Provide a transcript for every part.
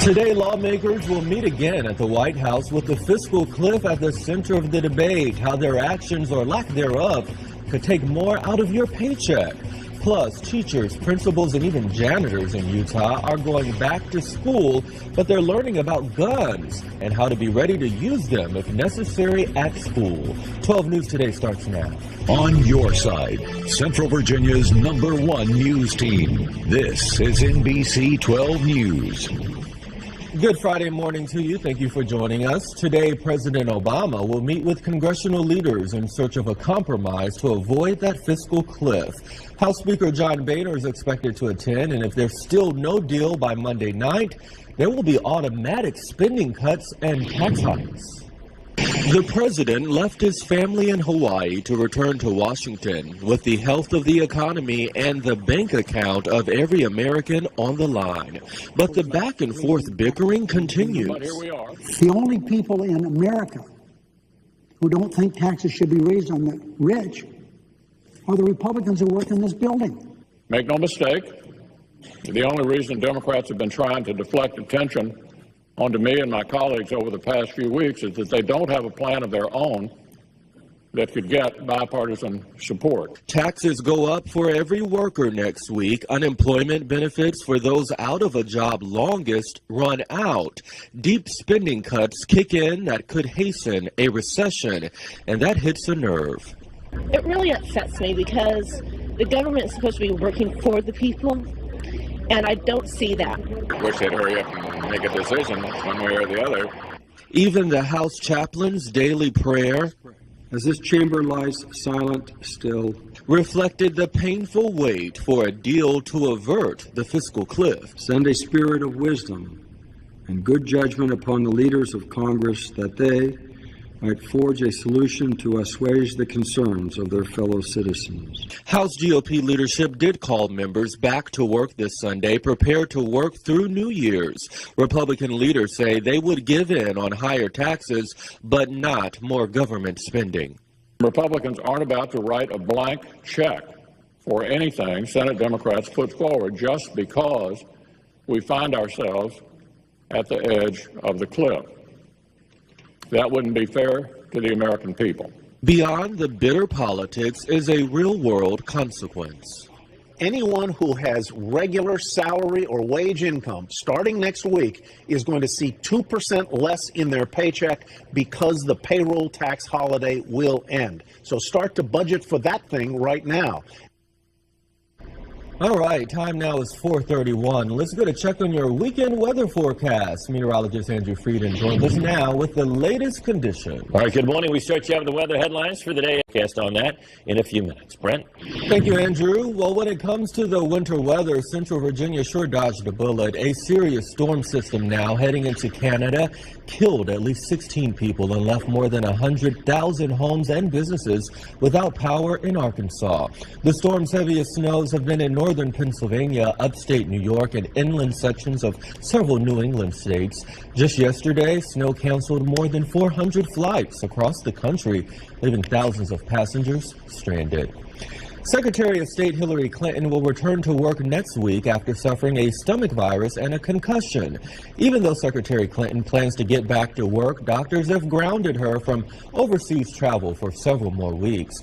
Today, lawmakers will meet again at the White House with the fiscal cliff at the center of the debate, how their actions or lack thereof could take more out of your paycheck. Plus, teachers, principals, and even janitors in Utah are going back to school, but they're learning about guns and how to be ready to use them if necessary at school. 12 News Today starts now. On your side, Central Virginia's #1 news team. This is NBC 12 News. Good Friday morning to you. Thank you for joining us. Today, President Obama will meet with congressional leaders in search of a compromise to avoid that fiscal cliff. House Speaker John Boehner is expected to attend, and if there's still no deal by Monday night, there will be automatic spending cuts and tax hikes. The president left his family in Hawaii to return to Washington with the health of the economy and the bank account of every American on the line. But the back and forth bickering continues. The only people in America who don't think taxes should be raised on the rich are the Republicans who work in this building. Make no mistake, the only reason Democrats have been trying to deflect attention onto me and my colleagues over the past few weeks is that they don't have a plan of their own that could get bipartisan support. Taxes go up for every worker next week. Unemployment benefits for those out of a job longest run out. Deep spending cuts kick in that could hasten a recession, and that hits a nerve. It really upsets me because the government is supposed to be working for the people, and I don't see that. I wish they'd hurry up and make a decision one way or the other. Even the House chaplain's daily prayer, as this chamber lies silent still, reflected the painful wait for a deal to avert the fiscal cliff. Send a spirit of wisdom and good judgment upon the leaders of Congress that they might forge a solution to assuage the concerns of their fellow citizens. House GOP leadership did call members back to work this Sunday, prepared to work through New Year's. Republican leaders say they would give in on higher taxes, but not more government spending. Republicans aren't about to write a blank check for anything Senate Democrats put forward just because we find ourselves at the edge of the cliff. That wouldn't be fair to the American people. Beyond the bitter politics is a real-world consequence. Anyone who has regular salary or wage income starting next week is going to see 2% less in their paycheck because the payroll tax holiday will end. So start to budget for that thing right now. All right, time now is 4:31. Let's get a check on your weekend weather forecast. Meteorologist Andrew Frieden joins us now with the latest condition. All right, good morning. We start you out with the weather headlines for the day. Cast on that in a few minutes. Brent? Thank you, Andrew. Well, when it comes to the winter weather, Central Virginia sure dodged a bullet. A serious storm system now heading into Canada killed at least 16 people and left more than 100,000 homes and businesses without power in Arkansas. The storm's heaviest snows have been in northern Pennsylvania, upstate New York, and inland sections of several New England states. Just yesterday, snow canceled more than 400 flights across the country, leaving thousands of passengers stranded. Secretary of State Hillary Clinton will return to work next week after suffering a stomach virus and a concussion. Even though Secretary Clinton plans to get back to work, doctors have grounded her from overseas travel for several more weeks.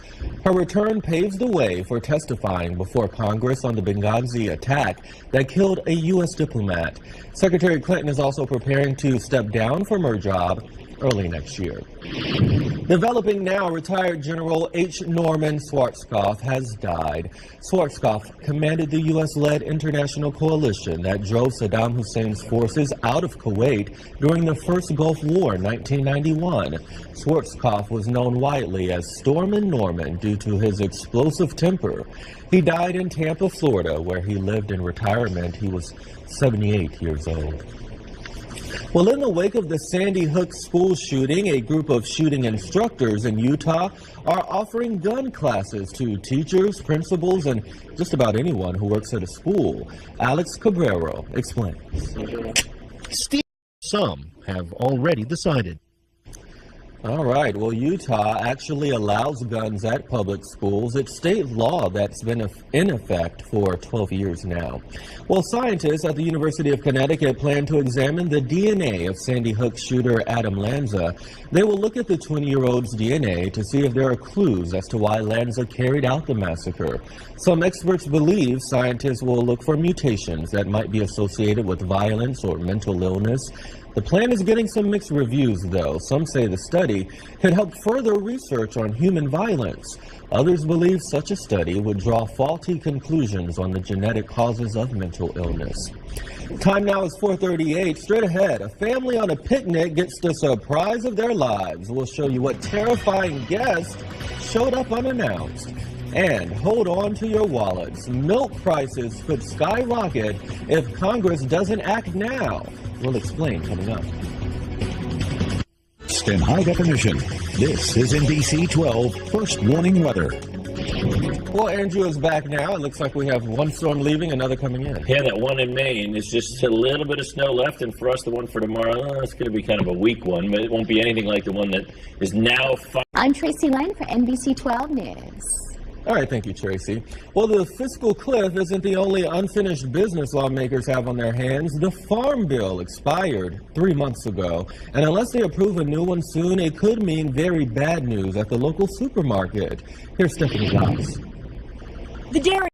Her return paves the way for testifying before Congress on the Benghazi attack that killed a U.S. diplomat. Secretary Clinton is also preparing to step down from her job early next year. Developing now, retired General H. Norman Schwarzkopf has died. Schwarzkopf commanded the U.S.-led international coalition that drove Saddam Hussein's forces out of Kuwait during the First Gulf War in 1991. Schwarzkopf was known widely as Stormin' Norman due to his explosive temper. He died in Tampa, Florida, where he lived in retirement. He was 78 years old. Well, in the wake of the Sandy Hook school shooting, a group of shooting instructors in Utah are offering gun classes to teachers, principals, and just about anyone who works at a school. Alex Cabrero explains. Some have already decided. All right. Well, Utah actually allows guns at public schools. It's state law that's been in effect for 12 years now. Well, scientists at the University of Connecticut plan to examine the DNA of Sandy Hook shooter Adam Lanza. They will look at the 20-year-old's DNA to see if there are clues as to why Lanza carried out the massacre. Some experts believe scientists will look for mutations that might be associated with violence or mental illness. The plan is getting some mixed reviews, though. Some say the study could help further research on human violence. Others believe such a study would draw faulty conclusions on the genetic causes of mental illness. Time now is 4:38. Straight ahead, a family on a picnic gets the surprise of their lives. We'll show you what terrifying guest showed up unannounced. And hold on to your wallets. Milk prices could skyrocket if Congress doesn't act now. We'll explain coming up. In high definition, this is NBC 12 First Warning Weather. Well, Andrew is back now. It looks like we have one storm leaving, another coming in. Yeah, that one in Maine is just a little bit of snow left, and for us, the one for tomorrow, it's going to be kind of a weak one, but it won't be anything like the one that is now. I'm Tracy Lane for NBC 12 News. All right, thank you, Tracy. Well, the fiscal cliff isn't the only unfinished business lawmakers have on their hands. The Farm Bill expired 3 months ago, and unless they approve a new one soon, it could mean very bad news at the local supermarket. Here's Stephanie Goss. The dairy.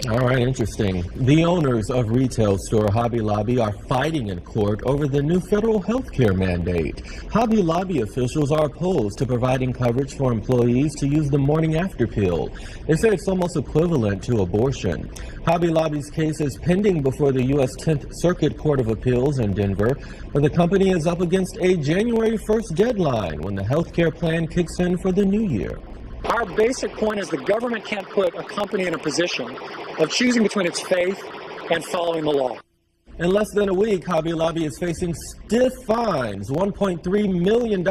All right, interesting. The owners of retail store Hobby Lobby are fighting in court over the new federal health care mandate. Hobby Lobby officials are opposed to providing coverage for employees to use the morning after pill. They say it's almost equivalent to abortion. Hobby Lobby's case is pending before the U.S. 10th Circuit Court of Appeals in Denver, where the company is up against a January 1st deadline when the health care plan kicks in for the new year. Our basic point is the government can't put a company in a position of choosing between its faith and following the law. In less than a week, Hobby Lobby is facing stiff fines, $1.3 million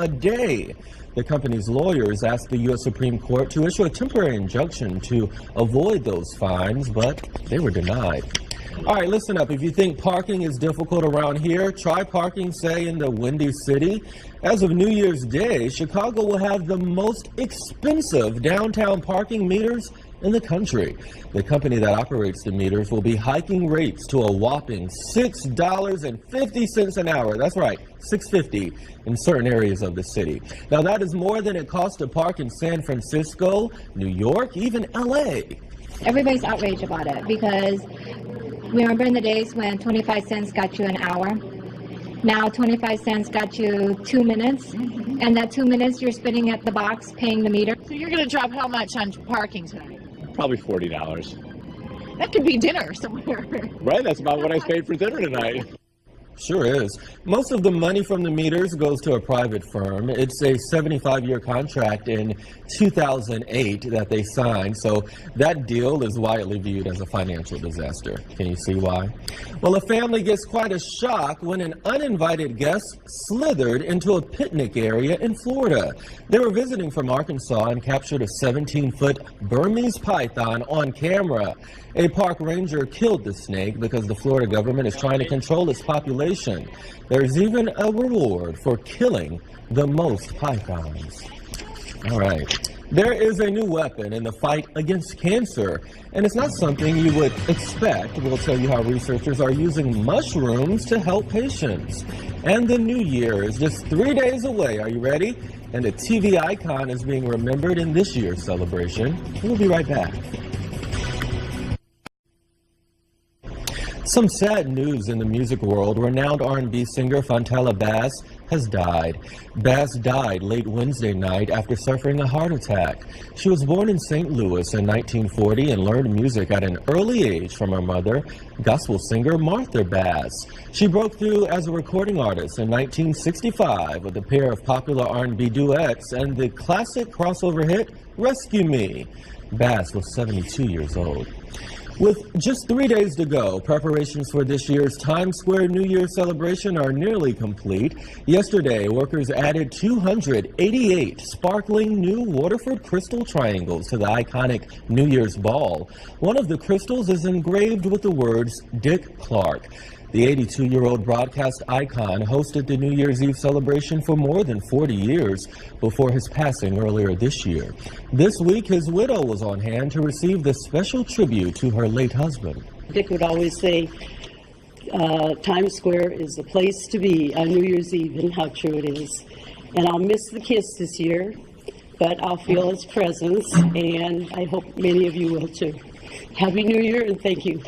a day. The company's lawyers asked the U.S. Supreme Court to issue a temporary injunction to avoid those fines, but they were denied. All right, listen up. If you think parking is difficult around here, try parking, say, in the Windy City. As of New Year's Day, Chicago will have the most expensive downtown parking meters in the country. The company that operates the meters will be hiking rates to a whopping $6.50 an hour. That's right, $6.50 in certain areas of the city. Now, that is more than it costs to park in San Francisco, New York, even L.A. Everybody's outraged about it because we remember in the days when 25 cents got you an hour. Now 25 cents got you 2 minutes, and that 2 minutes you're spending at the box paying the meter. So you're going to drop how much on parking tonight? Probably $40. That could be dinner somewhere. Right, that's about what I paid for dinner tonight. Sure is. Most of the money from the meters goes to a private firm. It's a 75-year contract in 2008 that they signed, so that deal is widely viewed as a financial disaster. Can you see why? Well, a family gets quite a shock when an uninvited guest slithered into a picnic area in Florida. They were visiting from Arkansas and captured a 17-foot Burmese python on camera. A park ranger killed the snake because the Florida government is trying to control its population. There's even a reward for killing the most pythons. All right. There is a new weapon in the fight against cancer, and it's not something you would expect. We'll tell you how researchers are using mushrooms to help patients. And the new year is just 3 days away. Are you ready? And a TV icon is being remembered in this year's celebration. We'll be right back. Some sad news in the music world. Renowned R&B singer Fontella Bass has died. Bass died late Wednesday night after suffering a heart attack. She was born in St. Louis in 1940 and learned music at an early age from her mother, gospel singer Martha Bass. She broke through as a recording artist in 1965 with a pair of popular R&B duets and the classic crossover hit, Rescue Me. Bass was 72 years old. With just 3 days to go, preparations for this year's Times Square New Year celebration are nearly complete. Yesterday, workers added 288 sparkling new Waterford crystal triangles to the iconic New Year's ball. One of the crystals is engraved with the words Dick Clark. The 82-year-old broadcast icon hosted the New Year's Eve celebration for more than 40 years before his passing earlier this year. This week, his widow was on hand to receive the special tribute to her late husband. Dick would always say, Times Square is the place to be on New Year's Eve, and how true it is. And I'll miss the kiss this year, but I'll feel his presence, and I hope many of you will too. Happy New Year, and thank you.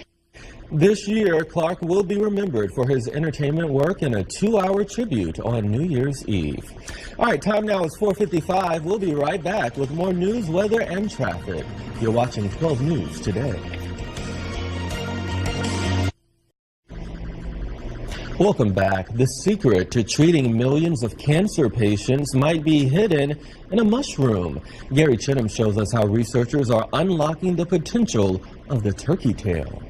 This year, Clark will be remembered for his entertainment work in a 2-hour tribute on New Year's Eve. All right, time now is 4:55. We'll be right back with more news, weather, and traffic. You're watching 12 News Today. Welcome back. The secret to treating millions of cancer patients might be hidden in a mushroom. Gary Chinham shows us how researchers are unlocking the potential of the turkey tail.